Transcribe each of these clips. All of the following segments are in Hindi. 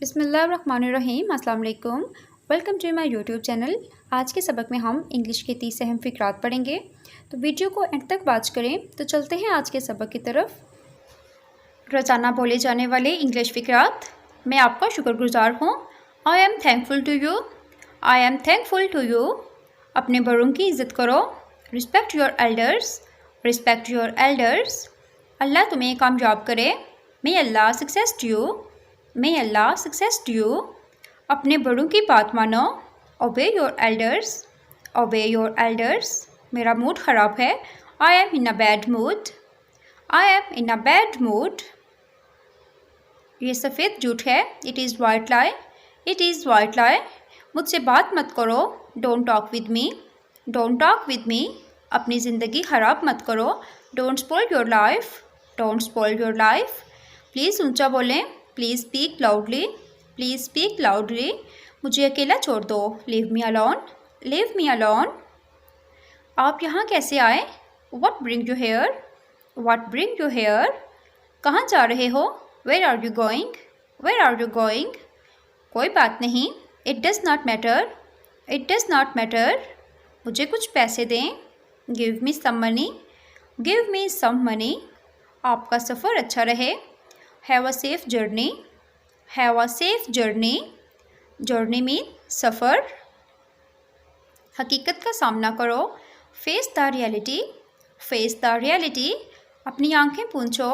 बिस्मिल्लाहिर्रहमानिर्रहीम। अस्सलाम वालेकुम। Welcome to my YouTube channel. आज के सबक में हम इंग्लिश के 30 अहम फ़िक्रात पढ़ेंगे, तो वीडियो को एंड तक वॉच करें। तो चलते हैं आज के सबक की तरफ। रोज़ाना बोले जाने वाले इंग्लिश फ़िक्रात। मैं आपका शुक्रगुजार हूँ। I am thankful to you. I am thankful to you. अपने बड़ों की इज़्ज़त करो। Respect your elders. Respect your elders. Allah तुम्हें कामयाब करे। May Allah success to you. May Allah success to you. अपने बड़ों की बात मानो। Obey your elders. Obey your elders. मेरा मूड ख़राब है। I am in a bad mood. I am in a bad mood. ये सफ़ेद झूठ है। It is white lie. It is white lie. मुझसे बात मत करो। Don't talk with me. Don't talk with me. अपनी ज़िंदगी ख़राब मत करो। Don't spoil your life. Don't spoil your life. Please ऊंचा बोलें। Please speak loudly. Please speak loudly. मुझे अकेला छोड़ दो। Leave me alone. Leave me alone. आप यहाँ कैसे आए? What bring you here? What bring you here? कहाँ जा रहे हो? Where are you going? Where are you going? कोई बात नहीं। It does not matter. It does not matter. मुझे कुछ पैसे दें। Give me some money. Give me some money. आपका सफ़र अच्छा रहे। Have a safe journey. Have a safe journey. Journey mean सफ़र। हकीकत का सामना करो। Face the reality. Face the reality. अपनी आंखें पूंछो।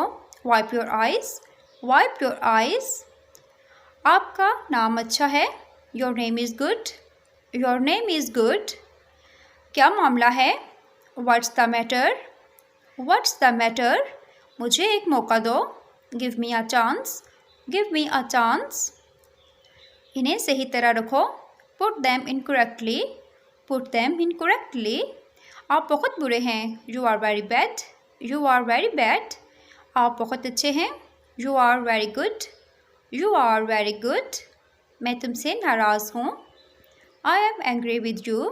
Wipe your eyes. Wipe your eyes. आपका नाम अच्छा है। Your name is good. Your name is good. क्या मामला है? What's the matter? What's the matter? मुझे एक मौका दो। Give me a chance. Give me a chance. इन्हें सही तरह रखो। Put them in correctly. Put them in correctly. आप बहुत बुरे हैं। You are very bad. You are very bad. आप बहुत अच्छे हैं। You are very good. You are very good. मैं तुमसे नाराज़ हूँ। I am angry with you.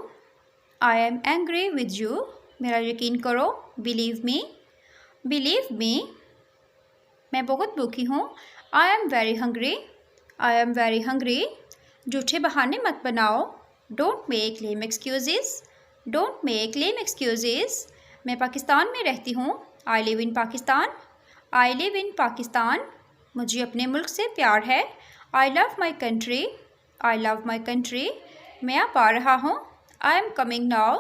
I am angry with you. मेरा यकीन करो। Believe me. Believe me. मैं बहुत भूखी हूँ। I am very hungry. I am very hungry. झूठे बहाने मत बनाओ। Don't make lame excuses. Don't make lame excuses. मैं पाकिस्तान में रहती हूँ। I live in Pakistan. I live in Pakistan. मुझे अपने मुल्क से प्यार है। I love my country. I love my country. मैं अब आ रहा हूँ। I am coming now.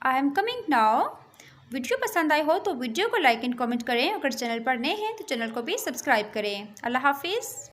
I am coming now. Video पसंद आई हो तो वीडियो को लाइक एंड कमेंट करें। अगर चैनल पर नए हैं तो चैनल को भी सब्सक्राइब करें। अल्लाह हाफिज़।